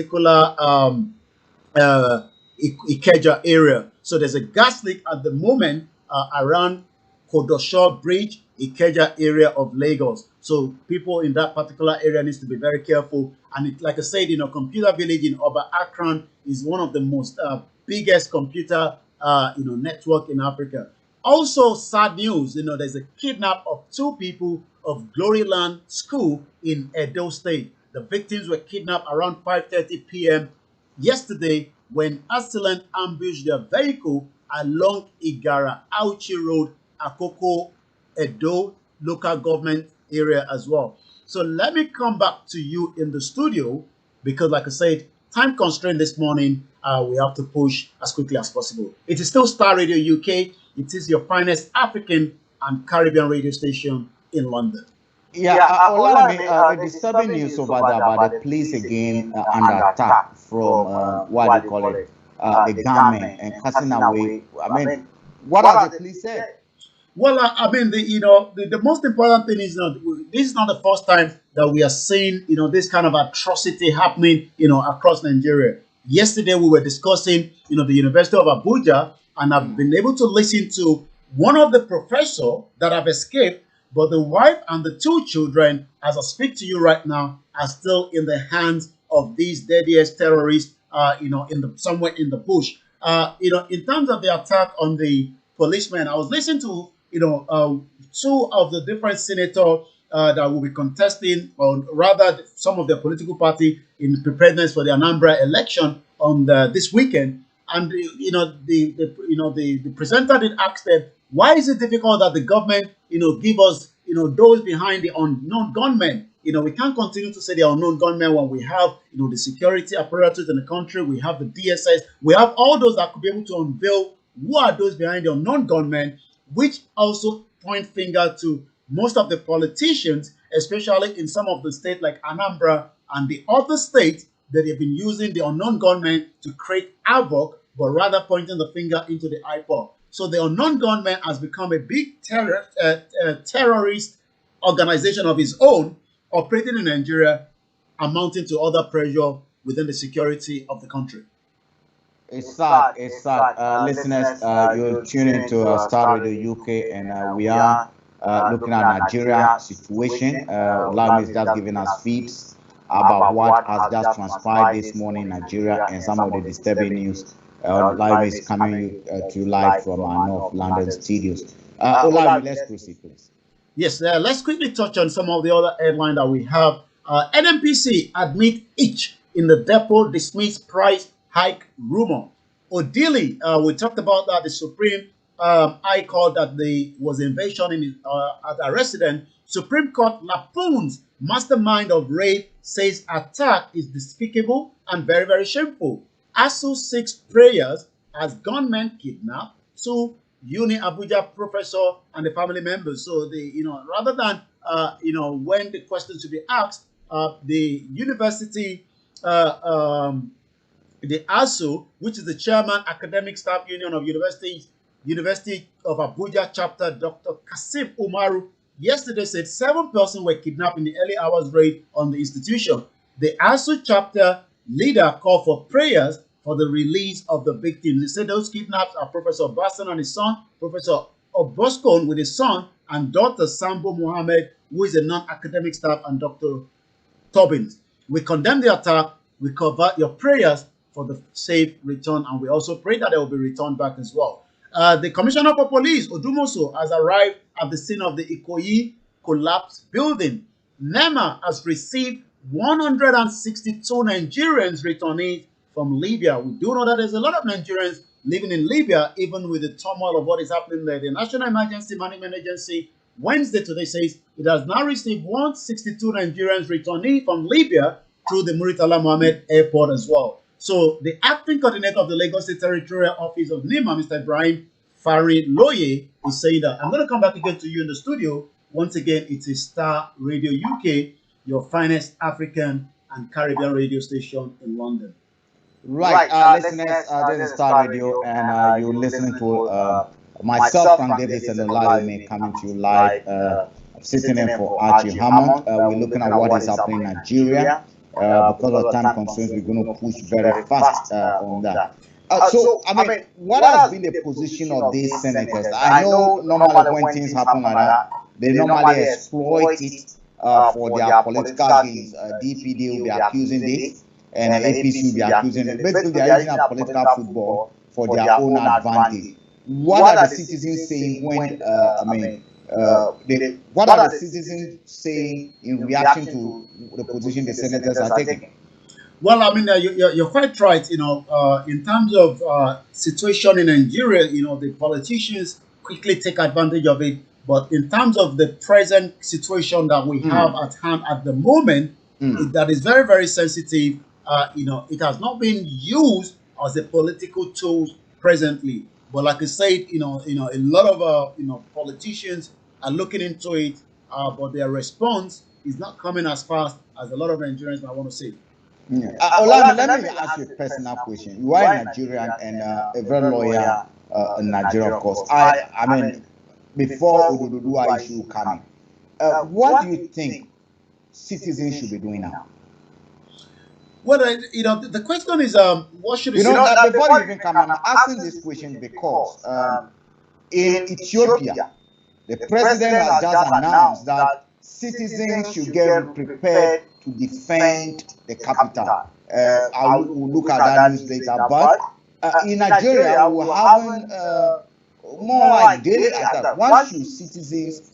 particular Ikeja area. So there's a gas leak at the moment around Kodosho Bridge, Ikeja area of Lagos. So people in that particular area needs to be very careful. And like I said, Computer Village in Oba Akran is one of the most biggest computer network in Africa. Also, sad news, there's a kidnap of two people of Gloryland School in Edo State. The victims were kidnapped around 5:30 p.m. yesterday when assailant ambushed their vehicle along Igara Auchi Road, Akoko, Edo local government area as well. So let me come back to you in the studio because, like I said, time constraint this morning. We have to push as quickly as possible. It is still Star Radio UK. It is your finest African and Caribbean radio station in London. Yeah, Olayomi, the disturbing news over there about the police again under attack from what they call it, the gunmen and casting away. I mean, what has the police said? Well, the most important thing is this is not the first time that we are seeing this kind of atrocity happening across Nigeria. Yesterday we were discussing the University of Abuja, and I've been able to listen to one of the professors that have escaped, but the wife and the two children, as I speak to you right now, are still in the hands of these deadliest terrorists. Somewhere in the bush. In terms of the attack on the policemen, I was listening to two of the different senators that will be contesting, or rather, some of the political party in preparedness for the Anambra election on this weekend. And the presenter did ask them, why is it difficult that the government give us those behind the unknown gunmen? We can't continue to say the unknown gunmen when we have the security apparatus in the country, we have the DSS, we have all those that could be able to unveil who are those behind the unknown gunmen, which also point finger to most of the politicians, especially in some of the states like Anambra and the other states that have been using the unknown gunmen to create havoc, but rather pointing the finger into the IPOB. So the unknown gunman has become a big terrorist organization of its own, operating in Nigeria, amounting to other pressure within the security of the country. It's sad. It's sad. Listeners, you're tuning to Star Radio UK, and we are looking at Nigeria situation. Olayomi is just giving us feeds about what has just transpired this morning in Nigeria and some of the disturbing news. Olayomi is coming to you live from our North London studios. Olayomi, let's proceed, please. Yes, let's quickly touch on some of the other headlines that we have. NNPC admit each in the depot dismiss price hike rumor. Odili, we talked about that, the Supreme High Court, that there was invasion at a residence. Supreme Court lampoons mastermind of rape, says attack is despicable and very, very shameful. ASU seeks prayers as gunmen kidnap two Uni Abuja professor and the family members. So rather than when the question to be asked, the university, the ASU, which is the chairman academic staff union of University of Abuja chapter, Dr. Kasim Umaru, yesterday said 7 persons were kidnapped in the early hours raid on the institution. The ASU chapter leader called for prayers for the release of the victims. He said those kidnaps are Professor Basson and his son, Professor Oboscon with his son, and daughter Sambo Mohammed, who is a non-academic staff, and Dr. Tobbins. We condemn the attack. We cover your prayers for the safe return, and we also pray that they will be returned back as well. The Commissioner for Police, Odumoso, has arrived at the scene of the Ikoyi collapsed building. NEMA has received 162 Nigerians returnees from Libya. We do know that there's a lot of Nigerians living in Libya, even with the turmoil of what is happening there. The National Emergency Management Agency Wednesday today says it has now received 162 Nigerians returnees from Libya through the Muritala Mohammed Airport as well. So the acting coordinator of the Lagos State Territorial Office of NEMA, Mr. Ibrahim Fari Loye, is saying that. I'm going to come back again to you in the studio. Once again, it is Star Radio UK, your finest African and Caribbean radio station in London. Right, listeners, this is Star Radio, and you're listening to myself, Frank Davis, and Olayomi coming to you live, sitting in for Archie Hammond. We're looking at what is happening in Nigeria. Because of time constraints, we're going to push very fast on that. So, I mean, what has been the position of these senators? I know normally when things happen like that, they normally exploit it for their political gains. DPD will be accusing this, and APC will be accusing it. Basically, they are using a political football for their own advantage. What are the citizens saying when, what are the citizens saying in reaction to the position the senators are taking? Well, I mean, you're quite right. In terms of situation in Nigeria, the politicians quickly take advantage of it. But in terms of the present situation that we have at hand at the moment, that is very, very sensitive. It has not been used as a political tool presently. But like I said, a lot of politicians are looking into it, but their response is not coming as fast as a lot of Nigerians might want to say. Yeah. Olayomi, let me ask you a personal question. You are a Nigerian and a very loyal in Nigeria, of course. I mean, before Udududua issue coming, what do you think citizens should be doing now? Well, the question is, what should before you even come, I'm asking this question because in Ethiopia, the president has just announced that citizens should get prepared to defend the capital. I will look at that news later. But in Nigeria, we're having more like daily attack. What should citizens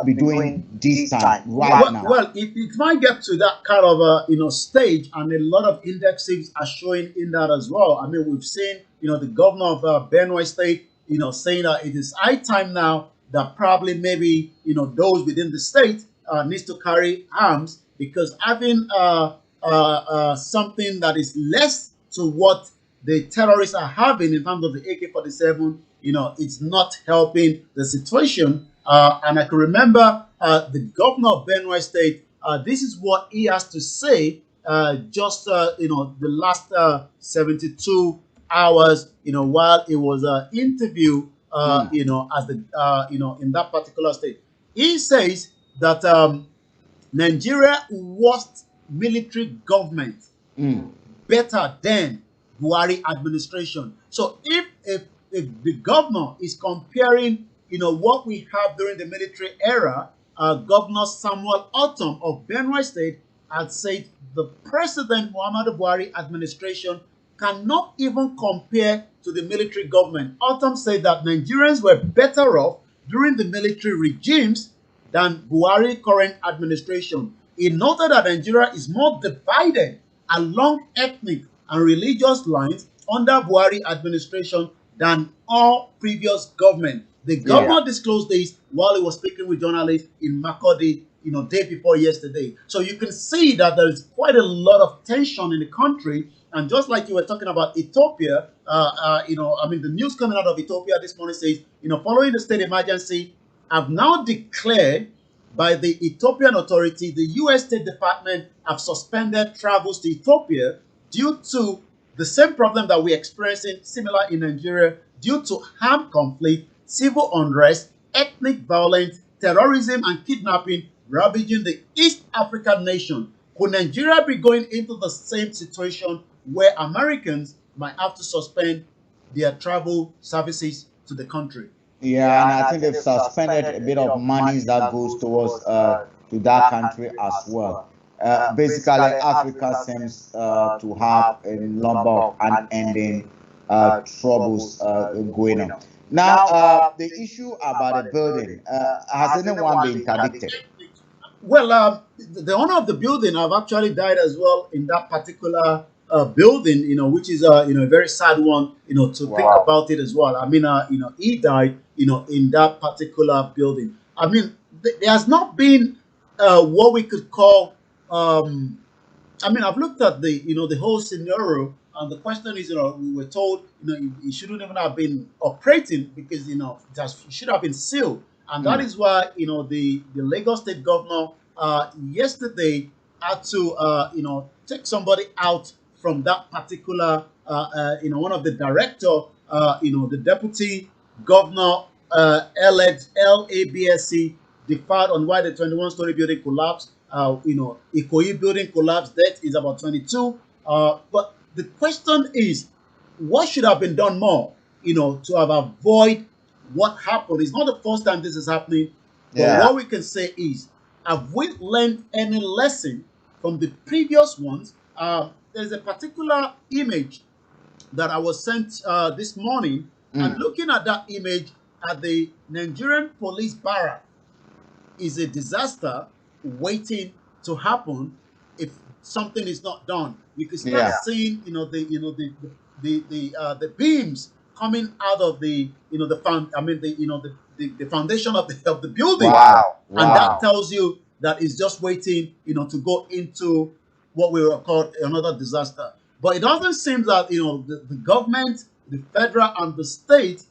be doing this time, now? Well, it might get to that kind of stage, and a lot of indexes are showing in that as well. I mean, we've seen the governor of Benue State saying that it is high time now that probably maybe those within the state needs to carry arms, because having something that is less to what the terrorists are having in terms of the AK-47, it's not helping the situation. And I can remember the governor of Benue State, this is what he has to say just, the last 72 hours, while it was an interview, as the, in that particular state. He says that Nigeria worst military government better than Buhari administration. So if the governor is comparing, what we have during the military era, Governor Samuel Otom of Benue State had said the President Muhammadu Buhari administration cannot even compare to the military government. Otom said that Nigerians were better off during the military regimes than Buhari current administration. He noted that Nigeria is more divided along ethnic and religious lines under Buhari administration than all previous government. The governor disclosed this while he was speaking with journalists in Makurdi, day before yesterday. So you can see that there is quite a lot of tension in the country. And just like you were talking about Ethiopia, the news coming out of Ethiopia this morning says, following the state emergency, have now declared by the Ethiopian authority, the U.S. State Department have suspended travels to Ethiopia due to the same problem that we're experiencing, similar in Nigeria, due to armed conflict, civil unrest, ethnic violence, terrorism, and kidnapping ravaging the East African nation. Could Nigeria be going into the same situation where Americans might have to suspend their travel services to the country? Yeah, and I think they've suspended a bit of money that goes towards to that country as well. Basically, Africa seems to have a number of unending troubles going on. Now, the issue about the building, has anyone been interdicted? Well, the owner of the building have actually died as well in that particular building, which is a very sad one, to think about it as well. I mean, he died, in that particular building. I mean, there has not been what we could call. I've looked at the whole scenario, and the question is, we were told, it shouldn't even have been operating because, it should have been sealed. And that is why, the Lagos State governor yesterday had to, take somebody out from that particular, one of the director, the deputy governor, elect LABSC, deferred on why the 21-story building collapsed. Ikoyi building collapse, death is about 22. But the question is, what should have been done more, to have avoid what happened? It's not the first time this is happening, but what we can say is, have we learned any lesson from the previous ones? There's a particular image that I was sent this morning, and looking at that image at the Nigerian police barrack is a disaster waiting to happen if something is not done. You can start seeing, the beams coming out of the the foundation of the building. And that tells you that it's just waiting, to go into what we will call another disaster. But it doesn't seem that the government, the federal and the state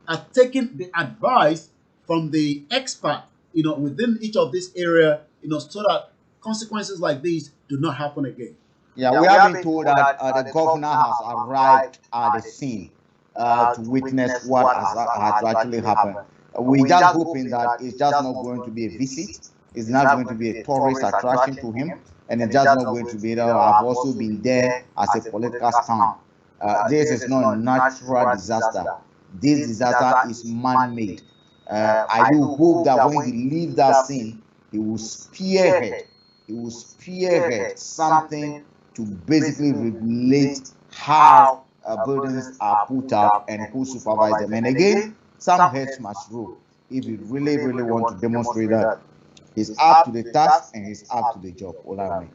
are taking the advice from the expert, within each of this area, so that consequences like these do not happen again. Yeah, we have been told that the governor has arrived at the scene to witness what has actually happened. We're just hoping that it's just not going to be a visit. It's not going to be a tourist attraction to him, and it's just not going to be that I've also been there as a political stunt. This is not a natural disaster. This disaster is man-made. I do hope that when he leaves that scene, he will spearhead something to basically regulate how buildings are put up and who supervise them. And again, some heads must rule if you really want to demonstrate that he's up to the task and he's up to the job. Olayomi.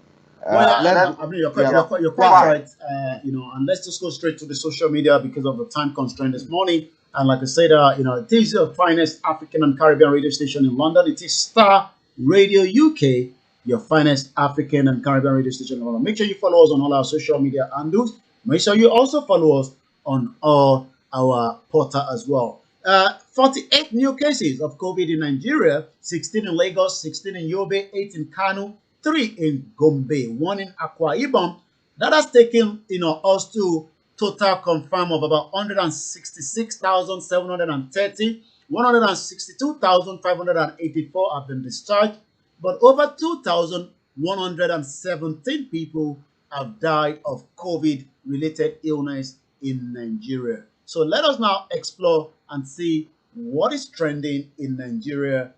You're quite right. And let's just go straight to the social media because of the time constraint this morning. And like I said, it is the finest African and Caribbean radio station in London. It is Starr Radio UK, your finest African and Caribbean radio station in London. Make sure you follow us on all our social media handles. Make sure you also follow us on all our portal as well. 48 new cases of COVID in Nigeria, 16 in Lagos, 16 in Yobe, 8 in Kano, 3 in Gombe, 1 in Akwa Ibom. That has taken us to total confirm of about 166,730. 162,584 have been discharged, but over 2,117 people have died of COVID-related illness in Nigeria. So let us now explore and see what is trending in Nigeria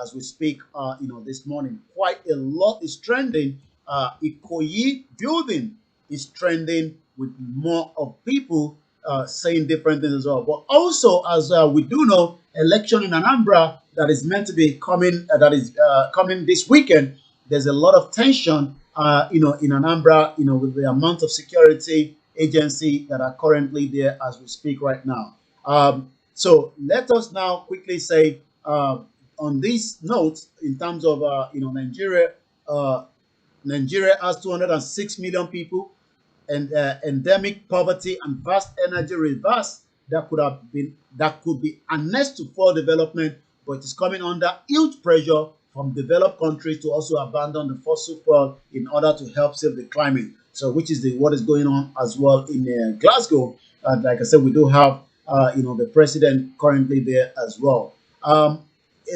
as we speak. This morning, quite a lot is trending. Ikoyi building is trending with more of people saying different things as well. But also, as we do know, election in Anambra that is meant to be coming, coming this weekend. There's a lot of tension, in Anambra, with the amount of security agency that are currently there as we speak right now. So let us now quickly say on these notes, in terms of Nigeria, Nigeria has 206 million people, and endemic poverty and vast energy reverse that could be harnessed to for development, but it is coming under huge pressure from developed countries to also abandon the fossil fuel in order to help save the climate. So, which is what is going on as well in Glasgow. And like I said, we do have the president currently there as well. A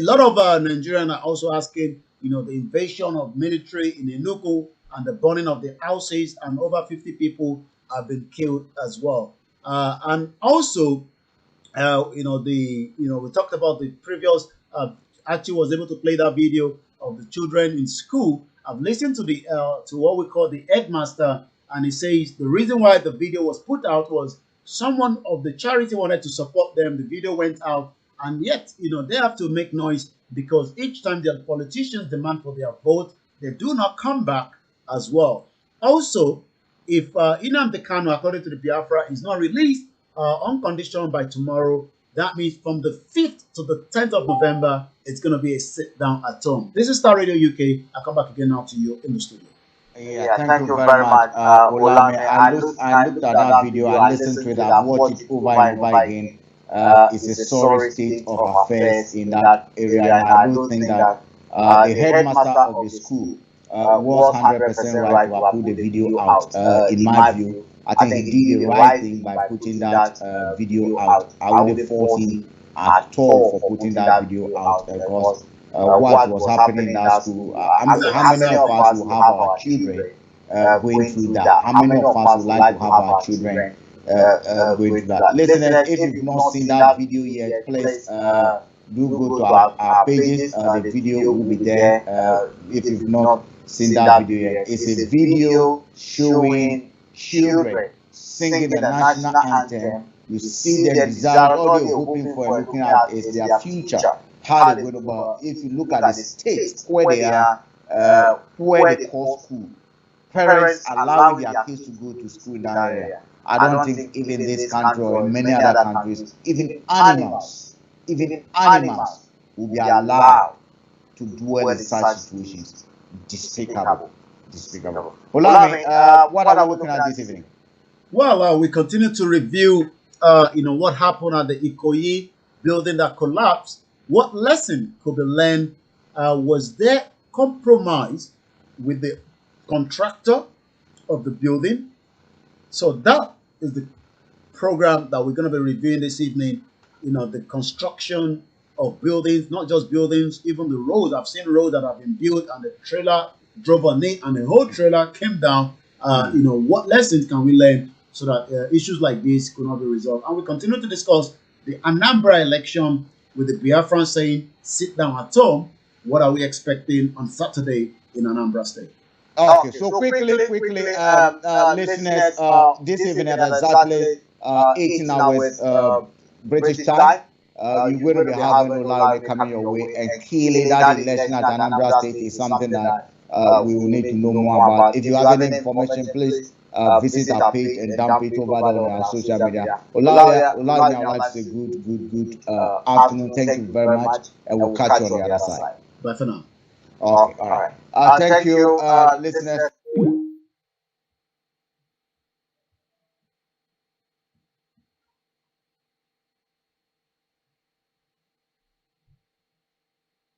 lot of Nigerians are also asking, the invasion of military in Enugu and the burning of the houses, and over 50 people have been killed as well. And also, we talked about the previous. Archie was able to play that video of the children in school. I've listened to to what we call the headmaster, and he says the reason why the video was put out was someone of the charity wanted to support them. The video went out, and yet they have to make noise because each time their politicians demand for their vote, they do not come back as well. Also, if Nnamdi Kanu, according to the Biafra, is not released unconditional by tomorrow, that means from the 5th to the 10th of November, it's going to be a sit down at home. This is Starr Radio UK. I'll come back again now to you in the studio. Yeah, thank you very much, Olayomi. I looked at that video, I listened to it, I've watched it over and over again. It's a sorry state of affairs in that area, and I do think that the headmaster of the school was 100% right to approve the video out. In my view, I think he did the right thing by putting that video out. I wouldn't fault him at all for putting that video out because what was happening in that school. How many of us will have our children going through that? How many of us would like to have our children going through that? Listeners, if you've not seen that video yet, please do go to our pages. The video will be there. If you've not seen that video yet, it's a video showing children singing the national anthem. You see their desire, all they're hoping for and looking at is their future, how they're going to. But if you look at the states where they are, where they call school, parents allowing their kids to go to school in that area. I don't think even this country or in many other countries, even animals will be allowed to dwell in such situations. Despicable. Olayomi, what are we looking at this evening? Well, we continue to review, what happened at the Ikoyi building that collapsed. What lesson could be learned? Was there compromise with the contractor of the building? So that is the program that we're going to be reviewing this evening. The construction of buildings, not just buildings, even the roads. I've seen roads that have been built and the trailer drove on it and the whole trailer came down. What lessons can we learn so that issues like this could not be resolved? And we continue to discuss the Anambra election with the Biafran saying, sit down at home. What are we expecting on Saturday in Anambra State? Okay, so quickly, listeners, this evening at exactly 18 hours British time, you're going to be having Olayomi coming your way, and clearly that election at Anambra State is something that we will need to know more about. If you have any information, please visit our page and dump it over there on our social media. Olayomi, I would like to say good afternoon. Thank you very much, and we'll catch you on the other side. Bye for now. Okay, all right. Thank you, listeners.